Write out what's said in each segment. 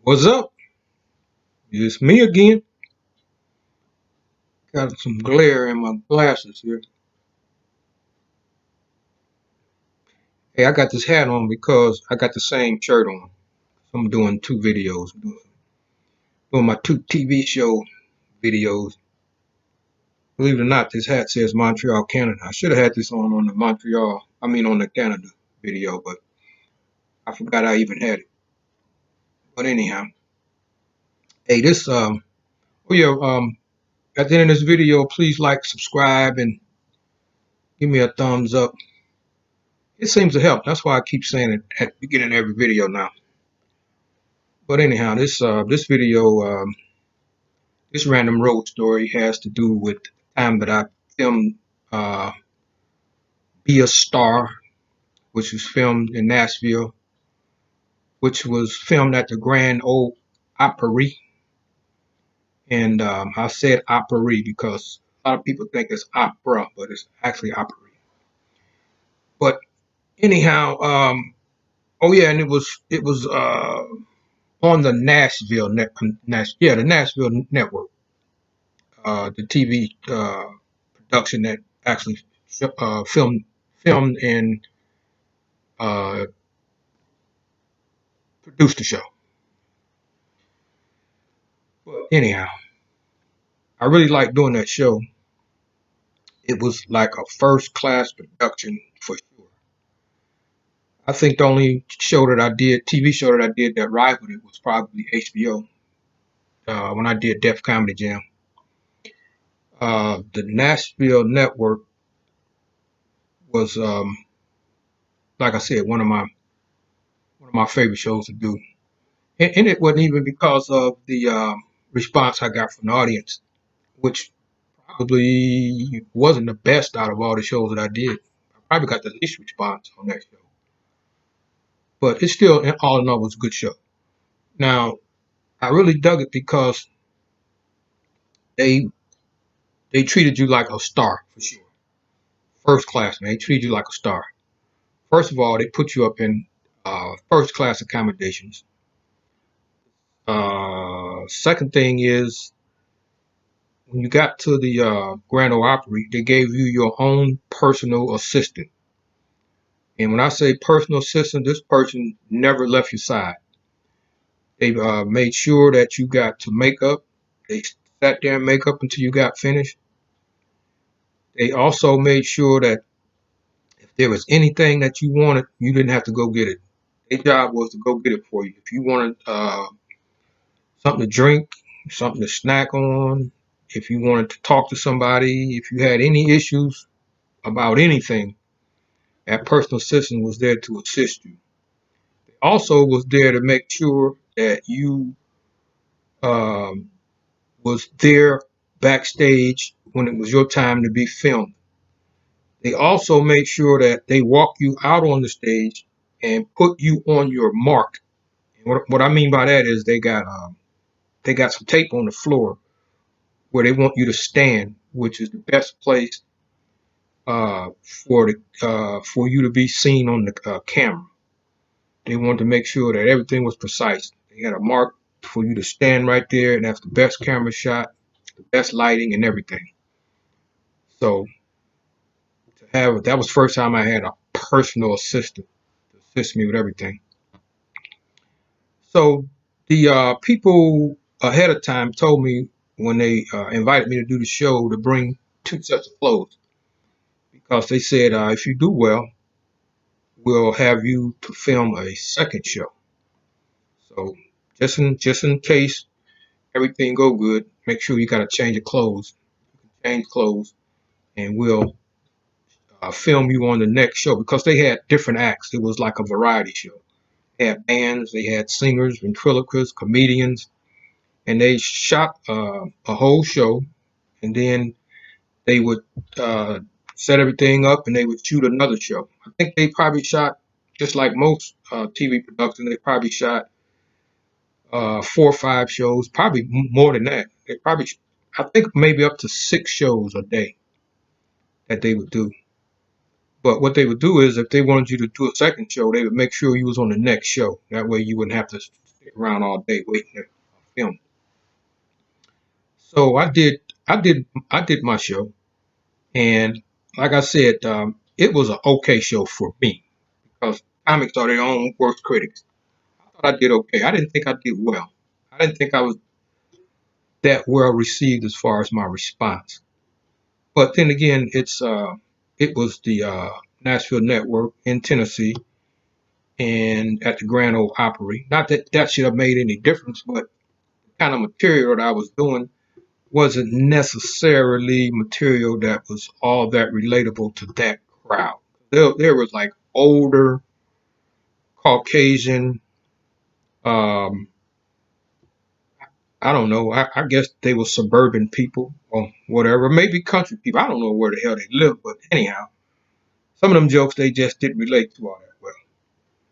What's up? It's me again. Got some glare in my glasses here. Hey, I got this hat on because I got the same shirt on. So I'm doing two videos. Doing my two TV show videos. Believe it or not, this hat says Montreal, Canada. I should have had this on the on the Canada video, but I forgot I even had it. But anyhow, hey, oh yeah, at the end of this video, please like, subscribe, and give me a thumbs up. It seems to help. That's why I keep saying it at the beginning of every video now. But anyhow, this video, this random road story has to do with the time that I filmed uh, "Be a Star," which was filmed in Nashville, which was filmed at the Grand Ole Opry. And I said Opry because a lot of people think it's opera, but it's actually Opry. But anyhow, oh yeah, and it was on the the Nashville Network, the TV production that actually filmed and uh, produced the show. But anyhow, I really liked doing that show. It was like a first class production for sure. I think the only show that I did, TV show that I did that rivaled it was probably HBO when I did Def Comedy Jam. The Nashville Network was, like I said, one of my favorite shows to do, and it wasn't even because of the response I got from the audience, which probably wasn't the best out of all the shows that I did. I probably got the least response on that show, but it still, all in all, was a good show. Now, I really dug it because they they treated you like a star for sure, first class, man. They treated you like a star. First of all, they put you up in first class accommodations. Second thing is when you got to the Grand Ole Opry, they gave you your own personal assistant. And when I say personal assistant, this person never left your side. They made sure that you got to makeup. They sat there and make up until you got finished. They also made sure that if there was anything that you wanted, you didn't have to go get it. Their job was to go get it for you. If you wanted something to drink, something to snack on, if you wanted to talk to somebody, if you had any issues about anything, that personal assistant was there to assist you. They also was there to make sure that you um, was there backstage when it was your time to be filmed. They also made sure that they walk you out on the stage and put you on your mark. And what I mean by that is they got some tape on the floor where they want you to stand, which is the best place for you to be seen on the camera. They wanted to make sure that everything was precise. They had a mark for you to stand right there, and that's the best camera shot, the best lighting, and everything. So to have that was the first time I had a personal assistant to assist me with everything. So the people ahead of time told me when they invited me to do the show to bring two sets of clothes because they said if you do well, we'll have you to film a second show. So just in case everything go good, make sure you got to change your clothes. Change clothes, and we'll film you on the next show because they had different acts. It was like a variety show. They had bands, they had singers, ventriloquists, comedians, and they shot a whole show, and then they would uh, set everything up, and they would shoot another show. I think they probably shot just like most TV productions. They probably shot 4 or 5 shows, probably more than that. They probably, I think, maybe up to 6 shows a day that they would do. But what they would do is, if they wanted you to do a second show, they would make sure you was on the next show. That way, you wouldn't have to around all day waiting to film. So I did my show, and like I said, it was an okay show for me because comics are their own worst critics. I thought I did okay. I didn't think I did well. I didn't think I was that well received as far as my response. But then again, it was the Nashville Network in Tennessee and at the Grand Ole Opry. Not that that should have made any difference, but the kind of material that I was doing wasn't necessarily material that was all that relatable to that crowd. There was like older Caucasian, um, I don't know. I guess they were suburban people or whatever, maybe country people. I don't know where the hell they live, but anyhow, some of them jokes they just didn't relate to all that well.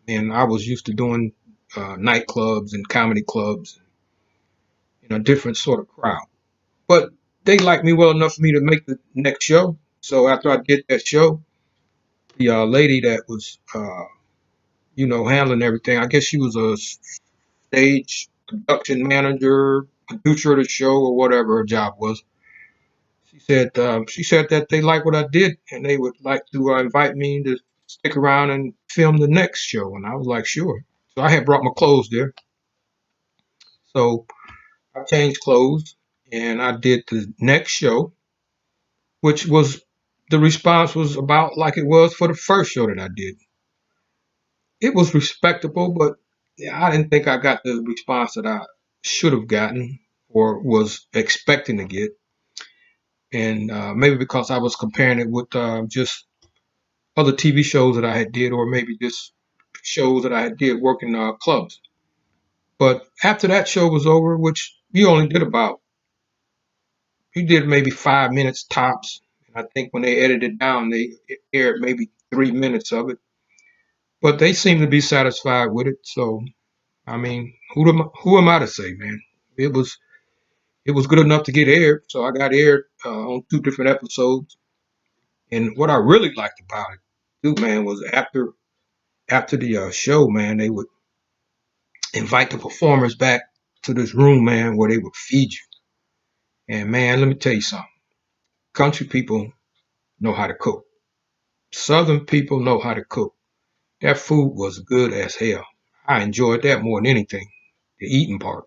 And I was used to doing nightclubs and comedy clubs, different sort of crowd. But they liked me well enough for me to make the next show. So after I did that show, the lady that was, handling everything, I guess she was a stage production manager, producer of the show, or whatever her job was. She said that they liked what I did and they would like to invite me to stick around and film the next show. And I was like, sure. So I had brought my clothes there. So I changed clothes and I did the next show, which was the response was about like it was for the first show that I did. It was respectable, but yeah, I didn't think I got the response that I should have gotten or was expecting to get. And maybe because I was comparing it with just other TV shows that I had did, or maybe just shows that I had did working clubs. But after that show was over, which you did maybe 5 minutes tops. And I think when they edited it down, they aired maybe 3 minutes of it. But they seemed to be satisfied with it. So I mean, who am I to say, man? It was it was good enough to get aired. So I got aired on two different episodes. And what I really liked about it, too, man, was after the show, man, they would invite the performers back to this room, man, where they would feed you. And man, let me tell you something. Country people know how to cook. Southern people know how to cook. That food was good as hell. I enjoyed that more than anything. The eating part.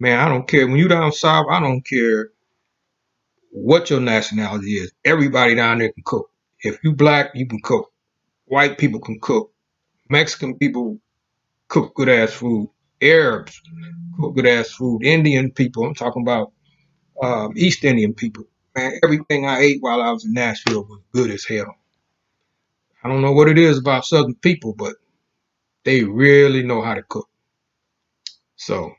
Man, I don't care. When you down south, I don't care what your nationality is. Everybody down there can cook. If you black, you can cook. White people can cook. Mexican people cook good ass food. Arabs cook good ass food. Indian people, I'm talking about East Indian people. Man, everything I ate while I was in Nashville was good as hell. I don't know what it is about Southern people, but they really know how to cook. So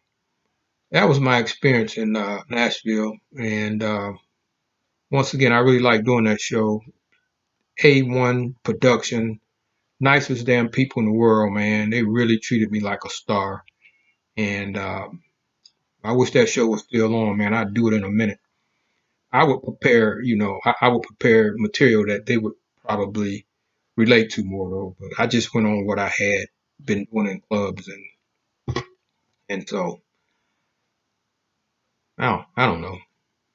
that was my experience in Nashville. And once again, I really like doing that show. A1 production, nicest damn people in the world, man. They really treated me like a star. And I wish that show was still on, man. I'd do it in a minute. I would prepare, I would prepare material that they would probably relate to more though. But I just went on what I had been doing in clubs and so I don't know.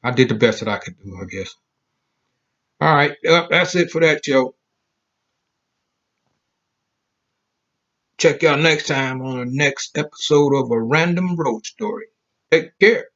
I did the best that I could do, I guess. All right, that's it for that show. Check y'all next time on the next episode of A Random Road Story. Take care.